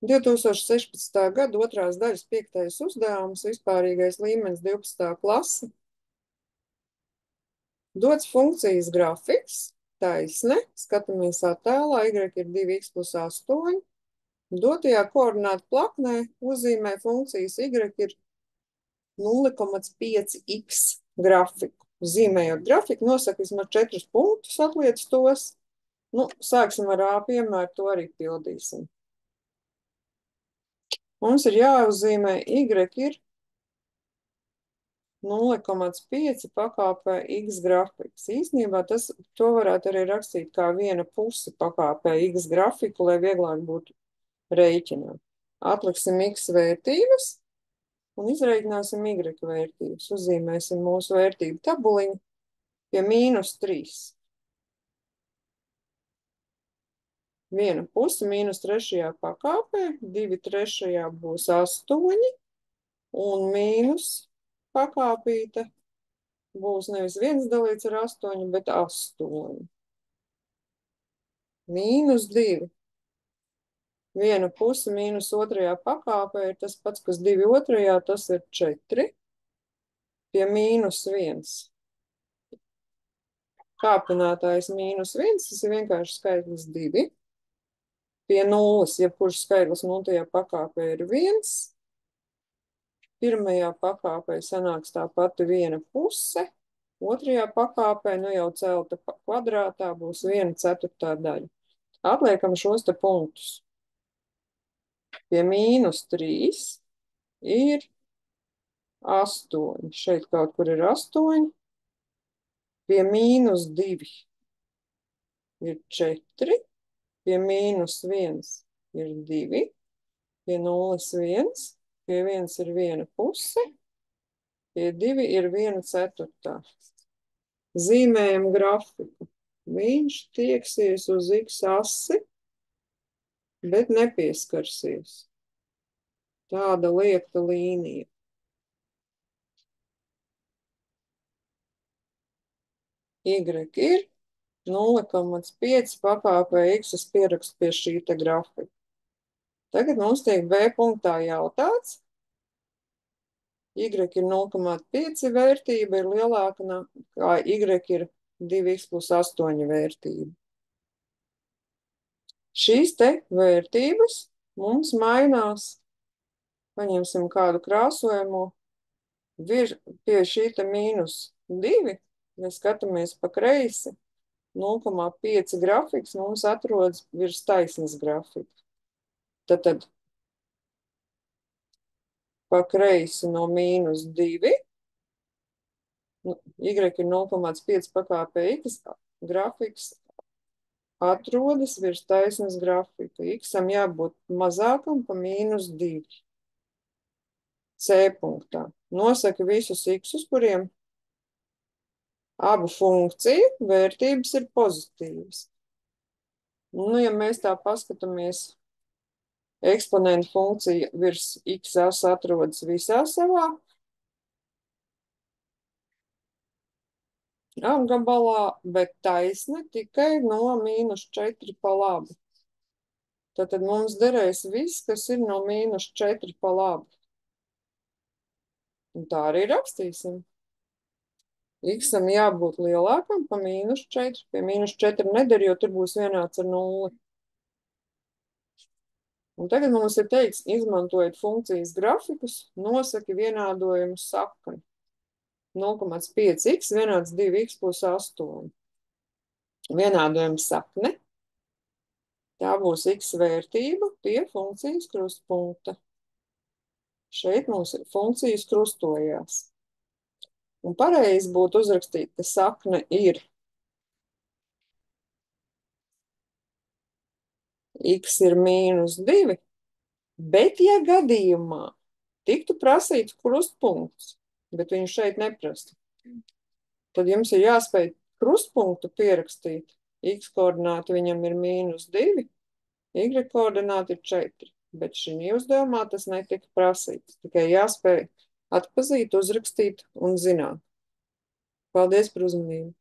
2016. gada 2. daļas 5. uzdevums, vispārīgais līmenis 12. klase. Dots funkcijas grafiks, taisne, skatāmies attēlā, y ir 2x plus 8. Dotajā koordinātu plaknē uzzīmē funkcijas y ir 0,5x grafiku. Zīmējot grafiku, nosaka vismaz 4 punktus, atliec tos. Nu, sāksim ar A piemēru, to arī pildīsim. Mums ir jāuzzīmē y ir 0,5 pakāpē x grafiks. Īsnībā to varētu arī rakstīt kā viena puse pakāpē x grafiku, lai vieglāk būtu rēķināt. Atliksim x vērtības un izreikināsim y vērtības. Uzzīmēsim mūsu vērtību tabuliņu pie -3. Viena puse -3. pakāpē, 2/3 būs 8 un mīnus pakāpīte būs nevis 1 dalīts ar 8, bet 8. -2. Viena puse -2. pakāpē ir tas pats, kas 2/2, tas ir 4. Pie -1. Kāpinātājs -1, tas ir vienkārši skaitlis 2. Pie 0, jebkurš skaitlis 0. pakāpē ir 1. Pirmajā pakāpē sanāks tā pati viena puse. Otrajā pakāpē, nu jau celta kvadrātā, būs 1/4 daļa. Atliekam šos te punktus. Pie -3 ir 8. Šeit kaut kur ir 8. Pie -2 ir 4. Pie -1 ir 2. Pie 0,1. Pie 1 ir viena puse. Pie 2 ir 1/4. Zīmējam grafiku. Viņš tieksies uz x asi, bet nepieskarsies. Tāda liekta līnija. Y ir 0,5 pakāpē x, es pierakstu pie šī te grafika. Tagad mums tiek B punktā jautāts. Y ir 0,5 vērtība ir lielāka nekā y ir 2x plus 8 vērtība. Šīs te vērtības mums mainās. Paņemsim kādu krāsojumu. Pie šī te -2, ja skatāmies pa kreisi, 0,5 grafiks mums atrodas virs taisnas grafika. Tad pa kreisi no -2, y ir 0,5 pakāpē x grafiks atrodas virs taisnas grafika. X-am jābūt mazākam pa -2. C punktā. Nosaka visus x, uz kuriem abu funkciju vērtības ir pozitīvas. Nu, ja mēs tā paskatāmies, eksponenta funkcija virs x as atrodas visā savā apgabalā, bet taisne tikai no -4 pa labi. Tad mums derēs viss, kas ir no -4 pa labi. Un tā arī rakstīsim. X-am jābūt lielākam pa -4. Pie -4 neder, jo tur būs vienāds ar 0. Un tagad mums ir teikts, izmantojot funkcijas grafikus, nosaki vienādojumu sakni. 0,5x vienāds 2x plus 8. Vienādojuma sakne. Tā būs x vērtība pie funkcijas krustpunkta. Šeit mums funkcijas krustojās. Un pareizi būtu uzrakstīt, ka sakne ir x ir -2, bet ja gadījumā tiktu prasīts krustpunkts, bet viņu šeit neprasa, tad jums ir jāspēj krustpunktu pierakstīt. X koordināti viņam ir -2, y koordināti ir 4, bet šī uzdevumā tas netika prasīts. Tikai jāspēj atpazīt, uzrakstīt un zināt. Paldies par uzmanību!